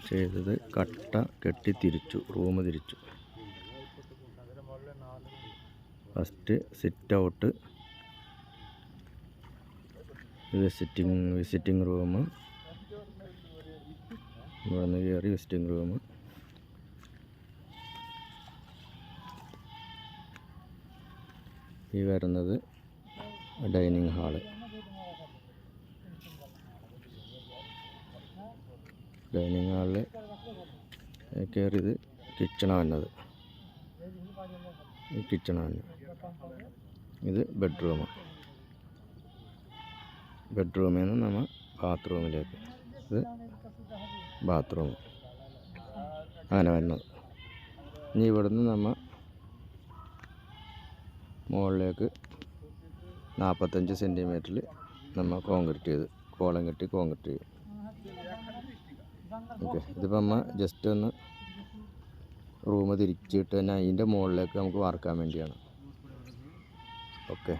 ചെയ്തത് കട്ട കെട്ടി തിരിച്ചു, റൂം തിരിച്ചു. First sit out, visiting room, ഇവിടെ നിന്ന് കയറി വിസിറ്റിംഗ് റൂം, ഈ വരുന്നത് ഡൈനിങ് ഹാള്. ഡൈനിങ് ഹാളിൽ കയറിയത് കിച്ചണാണ് വന്നത്. ഈ കിച്ചണാണ്. ഇത് ബെഡ്റൂമാണ്. ബെഡ്റൂമിൽ നിന്ന് നമ്മൾ ബാത്റൂമിലേക്ക്, ഇത് ബാത്റൂം അങ്ങനെ വരുന്നത്. ഇനി ഇവിടുന്ന് നമ്മൾ മുകളിലേക്ക് 45 സെൻറ്റിമീറ്ററിൽ നമ്മൾ കോൺക്രീറ്റ് ചെയ്ത്, കോളം കെട്ടി കോൺക്രീറ്റ് ചെയ്യും. ഓക്കെ, ഇതിപ്പോൾ നമ്മൾ ജസ്റ്റ് ഒന്ന് റൂം തിരിച്ചിട്ട് തന്നെ അതിൻ്റെ മുകളിലേക്ക് നമുക്ക് വാർക്കാൻ വേണ്ടിയാണ്. ഓക്കെ.